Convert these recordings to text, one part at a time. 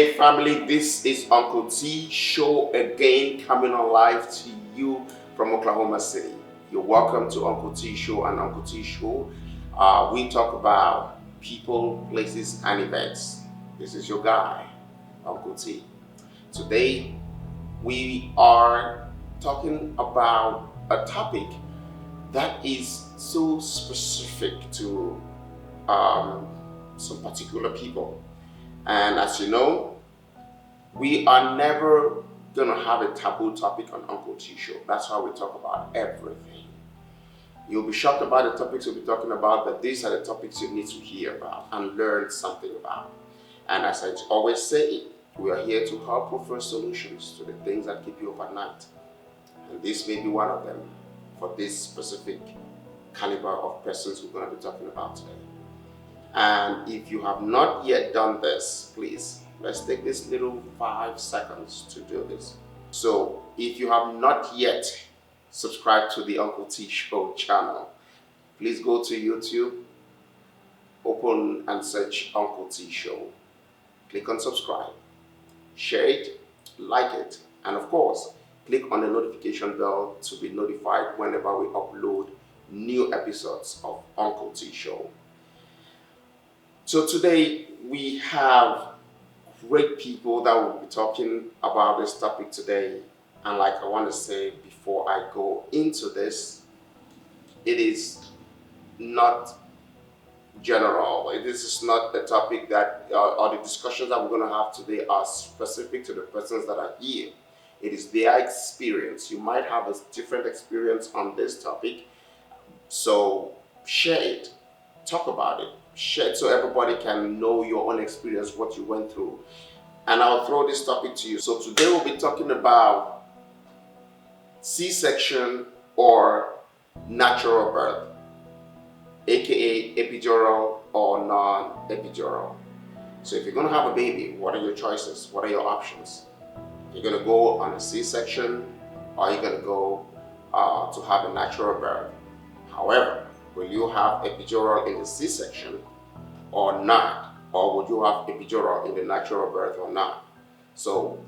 Hey family, this is Uncle T Show again, coming on live to you from Oklahoma City. You're welcome to Uncle T Show and Uncle T Show. We talk about people, places, and events. This is your guy, Uncle T. Today, we are talking about a topic that is so specific to some particular people. And as you know, we are never gonna have a taboo topic on Uncle T Show. That's why we talk about everything. You'll be shocked about the topics we'll be talking about, but these are the topics you need to hear about and learn something about. And as I always say, we are here to help offer solutions to the things that keep you up at night. And this may be one of them for this specific caliber of persons we're going to be talking about today. And if you have not yet done this, please, let's take this little 5 seconds to do this. So if you have not yet subscribed to the Uncle T Show channel, please go to YouTube, open and search Uncle T Show. Click on subscribe, share it, like it, and of course, click on the notification bell to be notified whenever we upload new episodes of Uncle T Show. So today we have great people that will be talking about this topic today. And like I want to say before I go into this, it is not general. This is not the topic that, or the discussions that we're going to have today are specific to the persons that are here. It is their experience. You might have a different experience on this topic. So share it, talk about it. Share it so everybody can know your own experience, what you went through. And I'll throw this topic to you. So today we'll be talking about C-section or natural birth, aka epidural or non-epidural. So if you're going to have a baby, what are your choices? What are your options? You're going to go on a C-section, or you're going to go to have a natural birth. However, will you have epidural in the C-section or not? Or would you have epidural in the natural birth or not? So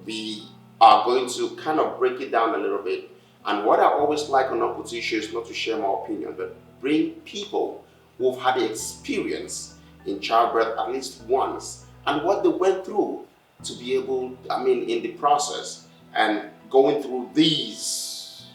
we are going to kind of break it down a little bit. And what I always like on Uncle T Show is not to share my opinion, but bring people who've had the experience in childbirth at least once and what they went through to be able, in the process and going through these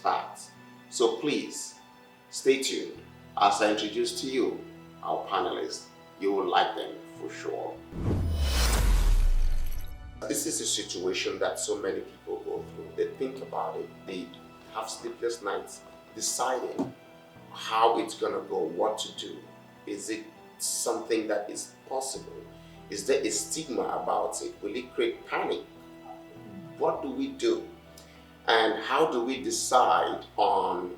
facts. So please, stay tuned as I introduce to you our panelists. You will like them for sure. This is a situation that so many people go through. They think about it. They have sleepless nights deciding how it's going to go, what to do. Is it something that is possible? Is there a stigma about it? Will it create panic? What do we do? And how do we decide on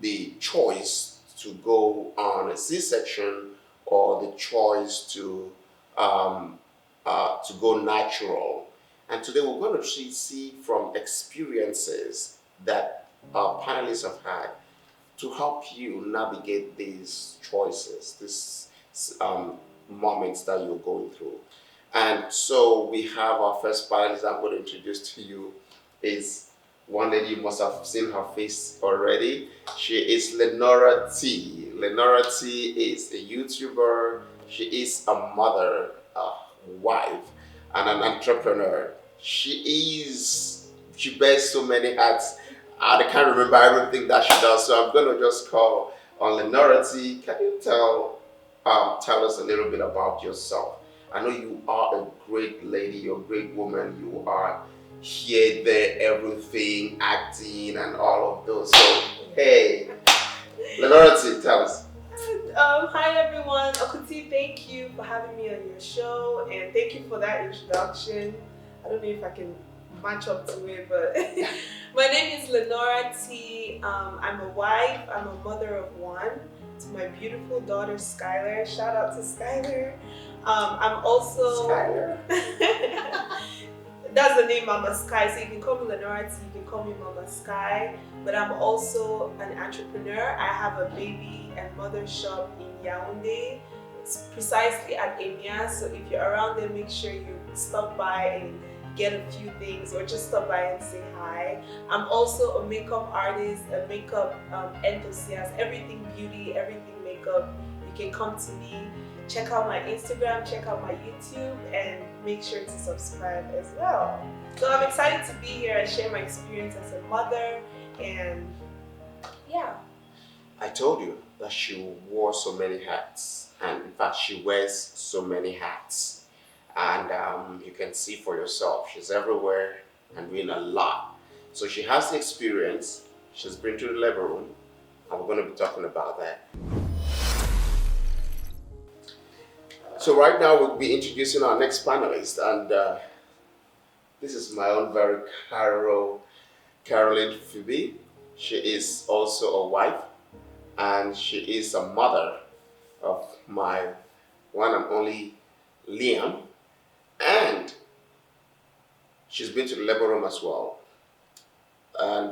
the choice to go on a C-section or the choice to go natural? And today we're going to see from experiences that our panelists have had to help you navigate these choices, these moments that you're going through. And so we have our first panelist I'm going to introduce to you is one lady. You must have seen her face already. She is Lenora T. Lenora T is a YouTuber. She is a mother, a wife, and an entrepreneur. She bears so many hats. I can't remember everything that she does, so I'm going to just call on Lenora T. Can you tell us a little bit about yourself? I know you are a great lady, you're a great woman, you are here, there, everything, acting and all of those. So, hey, Lenora T, tell us. Hi everyone, Uncle T, thank you for having me on your show and thank you for that introduction. I don't know if I can match up to it, but my name is Lenora T. I'm a wife, I'm a mother of one to my beautiful daughter Skylar. Shout out to Skylar. I'm also Skylar. That's the name, Mama Sky. So you can call me Lenora T, you can call me Mama Sky. But I'm also an entrepreneur. I have a baby and mother shop in Yaoundé. precisely at EMEA. So if you're around there, make sure you stop by and get a few things, or just stop by and say hi. I'm also a makeup artist, a makeup enthusiast, everything beauty, everything makeup. You can come to me. Check out my Instagram, check out my YouTube, and make sure to subscribe as well. So I'm excited to be here and share my experience as a mother, and yeah. I told you that she wore so many hats, and in fact, she wears so many hats. And you can see for yourself, she's everywhere and doing a lot. So she has the experience, she's been to the labor room, and we're going to be talking about that. So right now, we'll be introducing our next panelist, and this is my own very Caroline Phoebe. She is also a wife, and she is a mother of my one and only Liam, and she's been to the labor room as well. And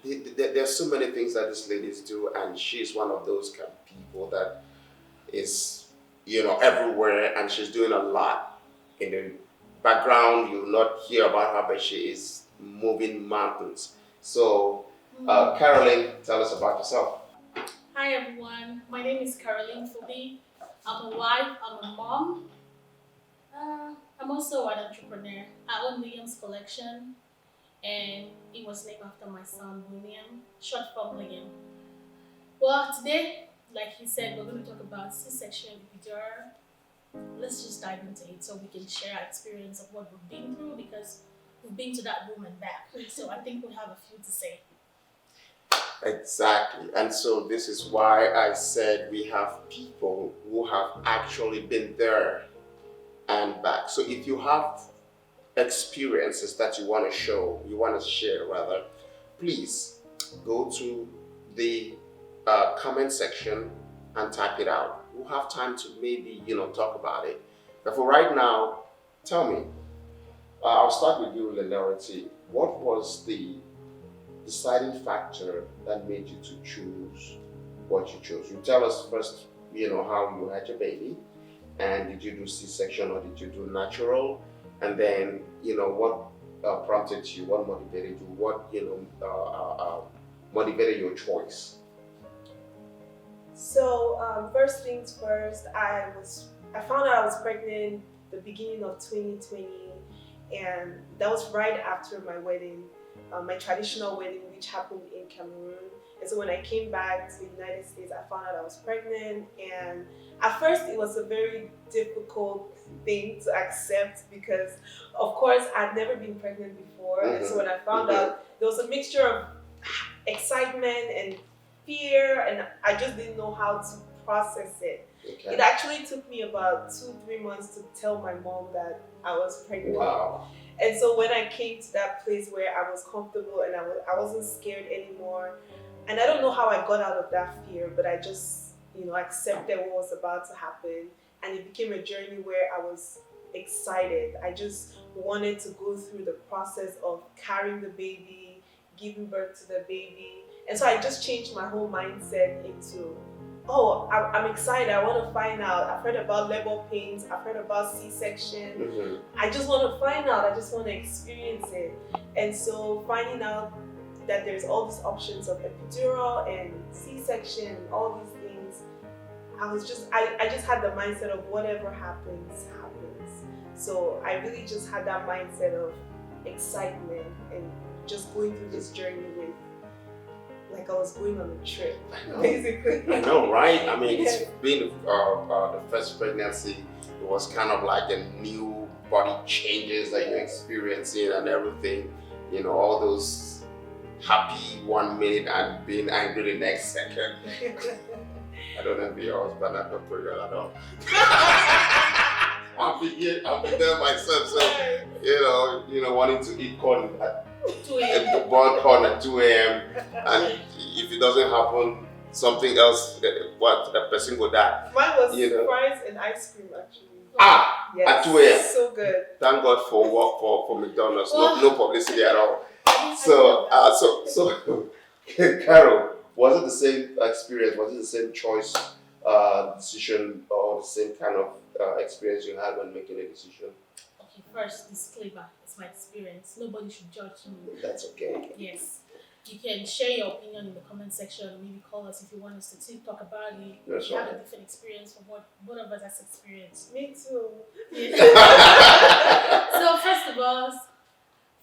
there's so many things that these ladies do, and she's one of those kind of people that is, everywhere, and she's doing a lot. In the background, you will not hear about her, but she is moving mountains. So, Caroline, tell us about yourself. Hi everyone, my name is Caroline Phoebe. I'm a wife, I'm a mom. I'm also an entrepreneur. I own Liam's Collection, and it was named after my son William, short form Liam. Well, today, like he said, we're going to talk about C-section epidural. Let's just dive into it so we can share our experience of what we've been through, because we've been to that room and back. So I think we have a few to say. Exactly. And so this is why I said we have people who have actually been there and back. So if you have experiences that you want to share rather, please go to the comment section and type it out. We'll have time to maybe, talk about it. But for right now, tell me, I'll start with you, Lenority. What was the deciding factor that made you to choose what you chose? You tell us first, how you had your baby, and did you do C-section or did you do natural? And then, what prompted you, what motivated you, what, motivated your choice? So first things first, I found out I was pregnant the beginning of 2020, and that was right after my wedding, my traditional wedding, which happened in Cameroon. And so when I came back to the United States, I found out I was pregnant, and at first it was a very difficult thing to accept because, of course, I'd never been pregnant before. And so when I found out, there was a mixture of excitement and fear, and I just didn't know how to process it. Okay. It actually took me about 2-3 months to tell my mom that I was pregnant. Wow. And so when I came to that place where I was comfortable and I wasn't scared anymore, and I don't know how I got out of that fear, but I just, accepted what was about to happen, and it became a journey where I was excited. I just wanted to go through the process of carrying the baby, giving birth to the baby. And so I just changed my whole mindset into, I'm excited, I want to find out. I've heard about labor pains, I've heard about C-section. I just want to find out, I just want to experience it. And so finding out that there's all these options of epidural and C-section, all these things, I just had the mindset of whatever happens, happens. So I really just had that mindset of excitement and just going through this journey with, like I was going on a trip, basically. I know, right? I mean, it's been the first pregnancy. It was kind of like a new body changes that you're experiencing and everything. All those happy 1 minute and being angry the next second. I don't envy your husband. I don't tell you at all. I'll be there myself. So, wanting to eat corn at 2 a.m. the boiled corn at 2 a.m. And if it doesn't happen, something else, the person will die. Mine was fries and ice cream, actually. Yes, at 2 a.m. So good. Thank God for McDonald's. No publicity at all. So Carol, was it the same experience? Was it the same choice decision or the same kind of experience you had when making a decision? Okay, first disclaimer: it's my experience. Nobody should judge me. That's okay. Yes. You can share your opinion in the comment section, or maybe call us if you want us to talk about it. That's If you have right. a different experience from what both of us has experienced. Me too. So first of all,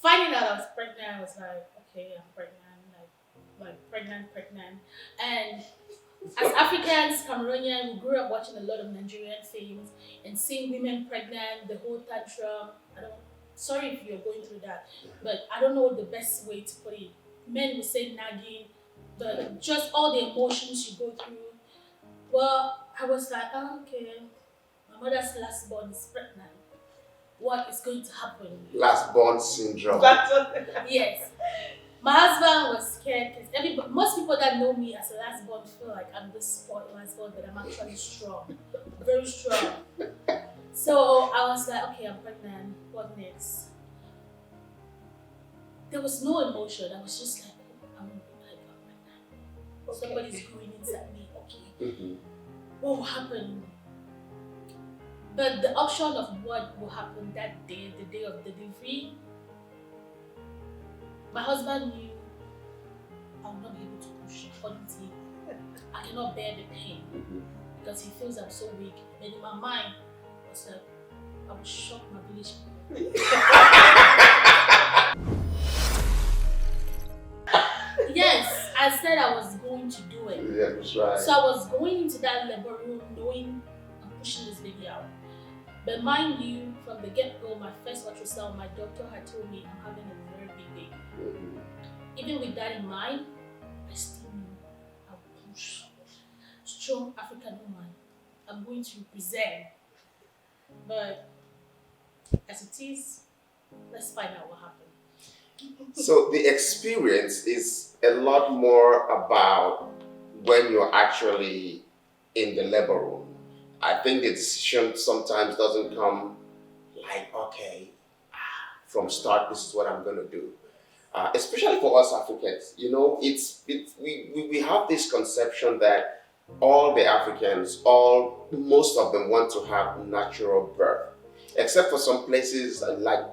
finding out I was pregnant, I was like, okay, I'm pregnant, like pregnant. And as Africans, Cameroonian, we grew up watching a lot of Nigerian films and seeing women pregnant, the whole tantrum. Sorry if you're going through that, but I don't know the best way to put it. Men will say nagging, but just all the emotions you go through. Well, I was like, oh, okay, my mother's last born is pregnant. What is going to happen? Last born syndrome. That's what. Yes. My husband was scared because most people that know me as a last born feel like I'm this spoiled last born, but I'm actually strong, very strong. So I was like, okay, I'm pregnant. What next? There was no emotion. I was just like, I'm pregnant. Okay. Somebody's going inside me. Okay, Mm-hmm. what will happen? But the option of what will happen that day, the day of delivery, my husband knew I will not be able to push until I cannot bear the pain because he feels I'm so weak. And in my mind, I was like, I will shock my village people. Yes, I said I was going to do it. Yeah, that's right. So I was going into that labor room knowing I'm pushing this baby out. But mind you, from the get-go, my first ultrasound, my doctor had told me I'm having a very big baby. Mhm. Even with that in mind, I still knew I would push. Strong African woman, I'm going to represent. But as it is, let's find out what happened. So the experience is a lot more about when you're actually in the labor room. I think the decision sometimes doesn't come like, okay, from start, this is what I'm going to do. Especially for us Africans, we have this conception that all the Africans, most of them want to have natural birth, except for some places like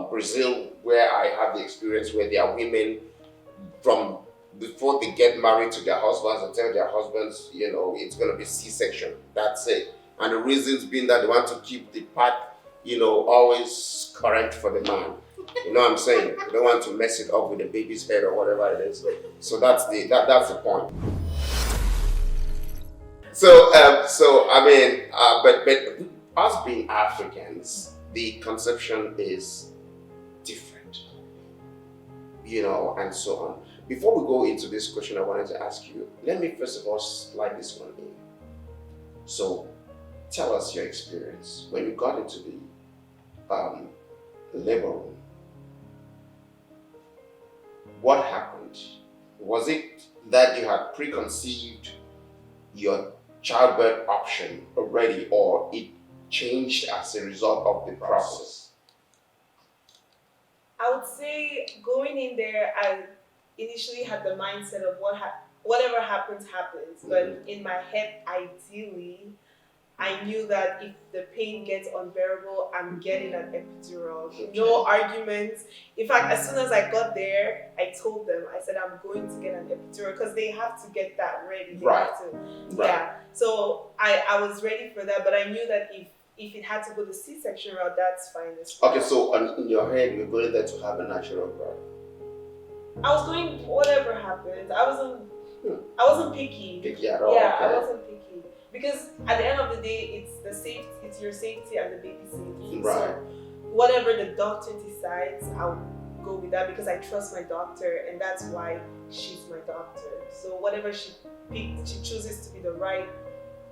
Brazil, where I have the experience where there are women from before they get married to their husbands and tell their husbands, it's going to be C-section. That's it. And the reasons being that they want to keep the part, always correct for the man. You know what I'm saying? They don't want to mess it up with the baby's head or whatever it is. So that's the point. So but us being Africans, the conception is different, and so on. Before we go into this question, I wanted to ask you, let me first of all slide this one in. So tell us your experience when you got into the labor room. What happened? Was it that you had preconceived your childbirth option already, or it changed as a result of the process? I would say going in there, I initially had the mindset of whatever happens, happens. But in my head, ideally, I knew that if the pain gets unbearable, I'm getting an epidural. No arguments. In fact, as soon as I got there, I told them, I said, I'm going to get an epidural because they have to get that ready. They Right. have to. Right. Yeah. So I was ready for that, but I knew that if it had to go the C-section route, that's fine. Okay, so in your head, you're going there to have a natural birth. I was going whatever happens. I wasn't picky. Picky at all? Yeah, Okay. I wasn't picky. Because at the end of the day, it's your safety and the baby's safety. Right. So whatever the doctor decides, I'll go with that because I trust my doctor and that's why she's my doctor. So whatever she chooses to be the right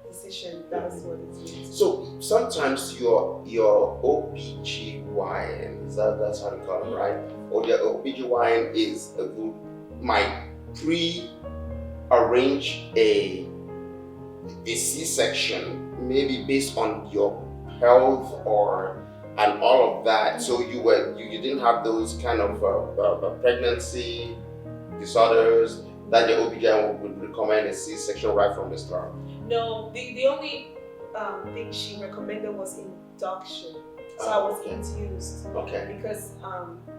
decision, that's what it is. So sometimes your OBGYN, that's how you call it, right? Or your OBGYN might pre-arrange a C-section, maybe based on your health and all of that. So you didn't have those kind of pregnancy disorders that your OBGYN would recommend a C-section right from the start. No, the only thing she recommended was induction. So I was okay. induced Okay. because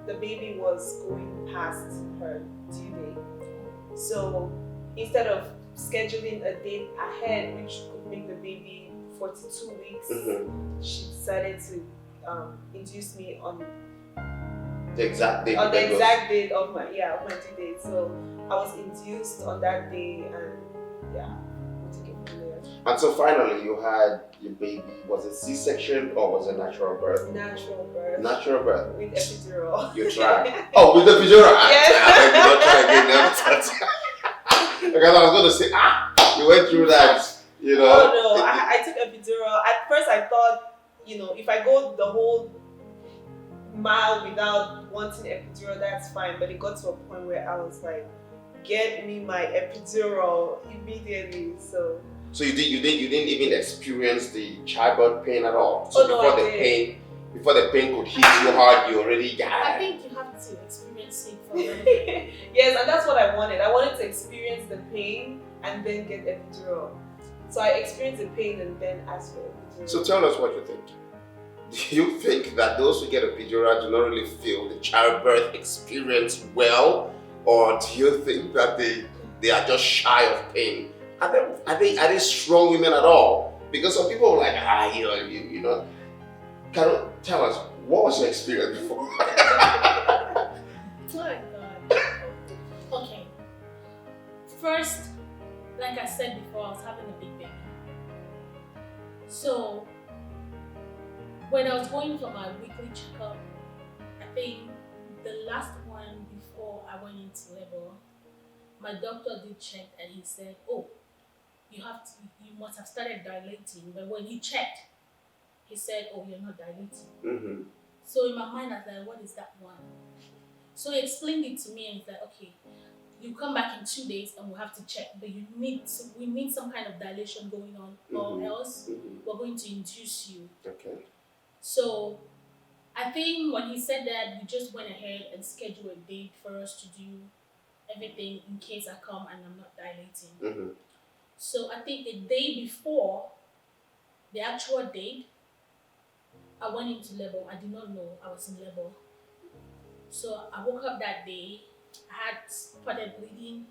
the baby was going past her due date. So instead of scheduling a date ahead, which could make the baby 42 weeks, she decided to induce me on The exact date. on the exact date of my due date. So I was induced on that day, and we took it from there. And so finally, you had your baby. Was it C-section or was it natural birth? Natural birth. Natural birth. With epidural. You tried. Oh, with the epidural. Yes. I did not try again. Never. Because I was going to say, you went through that. You know. Oh no, I took epidural. At first, I thought, if I go the whole mile without wanting epidural, that's fine. But it got to a point where I was like, get me my epidural immediately. So you didn't even experience the childbirth pain at all. So before the pain could hit you hard, you already got I it. think you have to experience it for a little bit. Yes, and that's what I wanted. I wanted to experience the pain and then get epidural. So I experienced the pain and then asked for epidural. So tell us what you think. Do you think that those who get epidural do not really feel the childbirth experience well, or do you think that they are just shy of pain? Are they strong women at all? Because some people are like, you know. Carol, tell us, what was your experience before? Oh my God. Okay. First, like I said before, I was having a big baby. So when I was going for my weekly checkup, I think the last one before I went into labor, my doctor did check and he said, "Oh, you must have started dilating." But when he checked, he said, "Oh, you're not dilating." Mm-hmm. So in my mind, I was like, "What is that one?" So he explained it to me and he's like, "Okay, you come back in 2 days and we'll have to check, but we need some kind of dilation going on, or else we're going to induce you." Okay. So I think when he said that, we just went ahead and scheduled a date for us to do everything in case I come and I'm not dilating. Mm-hmm. So I think the day before the actual date, I went into labor. I did not know I was in labor. So I woke up that day, I had spotted bleeding,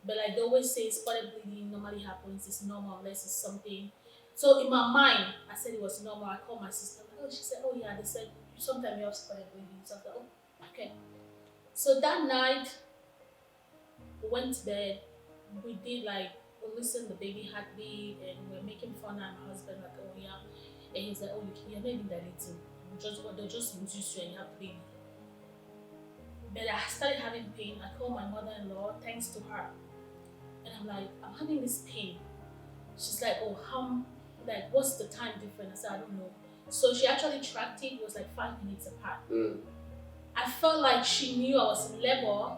but like they always say, spotted bleeding normally happens, it's normal unless it's something. So in my mind, I said it was normal. I called my sister, she said, "Oh yeah," they said, "Sometimes you have spotted bleeding." So I was like, "Oh, okay." So that night, we went to bed, we did we listened to the baby heartbeat and we were making fun at my husband, like, "Oh yeah." And he's like, "Oh, you're not even dilating. They'll just induce you and you have the baby." But I started having pain. I called my mother-in-law, thanks to her. And I'm like, "I'm having this pain." She's like, "Oh, what's the time difference?" I said, "I don't know." So she actually tracked it. It was like 5 minutes apart. I felt like she knew I was in labor,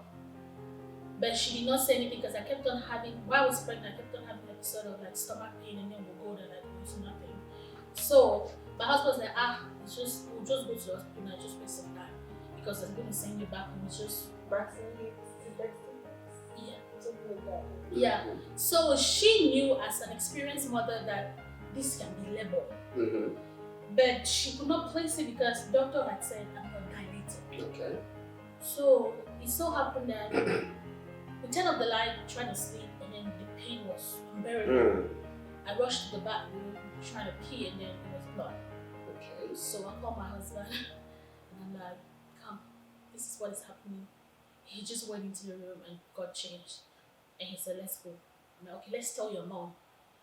but she did not say anything because I kept on having, while I was pregnant, I kept on having an episode of stomach pain, and then we'll go there like it was nothing. So my husband was like, we'll just go to the hospital now, just waste some time because they're going to send you back home. It's just vaccinated. Yeah. Something like that. Yeah. So she knew as an experienced mother that this can be labor. Mm-hmm. But she could not place it because the doctor had said, "I'm not dilating." Okay. So it so happened that we turned off the light, trying to sleep, and then the pain was unbearable. I rushed to the bathroom, trying to pee, and then it was blood. Okay. So I called my husband, and I'm like, "Come, this is what is happening." He just went into the room and got changed. And he said, "Let's go." I'm like, "Okay, let's tell your mom."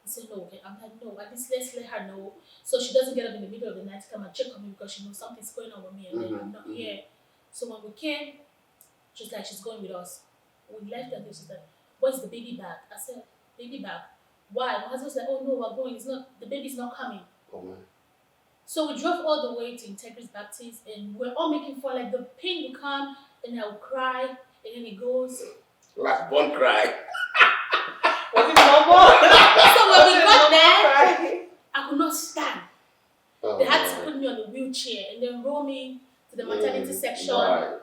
He said, "No." Okay. I'm like, "No, at least let's let her know so she doesn't get up in the middle of the night to come and check on me because she knows something's going on with me and then I'm not here." So when we came, she was like, she's going with us. We left and she's like, "Where's the baby bag?" I said, "Baby bag? Why?" My husband was like, "Oh no, we're going. The baby's not coming." Oh man. So we drove all the way to Integris Baptist and we're all making fun, like the pain will come and I will cry and then it goes. Last born cry. Was it normal? So when we got there, I could not stand. Oh, they had to put me on the wheelchair and then roll me to the maternity section. Right.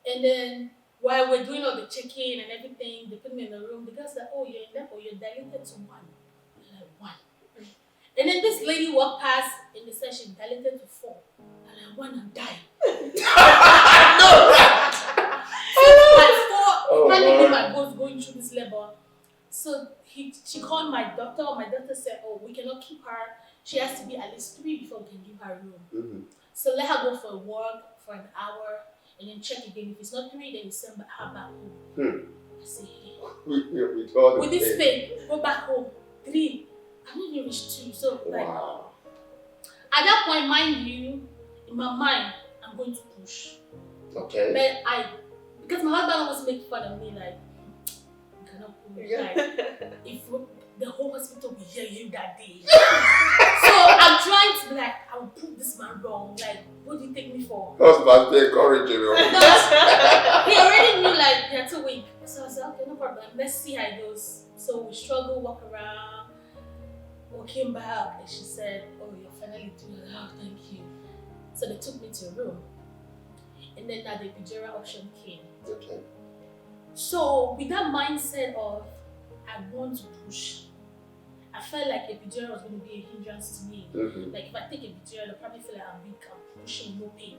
And then while we're doing all the check-in and everything, they put me in the room. The girl said, "Oh, you're in labor, you're dilated to 1." I'm like, 1. And then this lady walked past and they said she dilated to 4. And I went and died. Probably my boss going through this labor. So she called my doctor. My doctor said, "Oh, we cannot keep her. She has to be at least 3 before we can give her a room. Mm-hmm. So let her go for a walk for an hour and then check again. If it's not 3, then you send her back home." I say, "Hey, with this pain, go back home. 3. I'm not even reached 2. So like, at that point, mind you, in my mind, I'm going to push. Okay. But because my husband always make fun of me, like, you cannot push. Like, if the whole hospital will hear you that day. So I'm trying to be like, I will prove this man wrong. Like, what do you take me for? Husband, be encouraging you. He already knew, like, you're too weak. So I said, okay, no problem. Let's see how it goes. So we struggle, walk around. We came back and she said, "Oh, you're finally doing it. Oh, thank you." So they took me to a room. And then that the epidural option came. Okay. So with that mindset of I want to push, I felt like epidural was going to be a hindrance to me. Mm-hmm. Like if I take epidural, I'll probably feel like I'm weak, I'm pushing, no pain.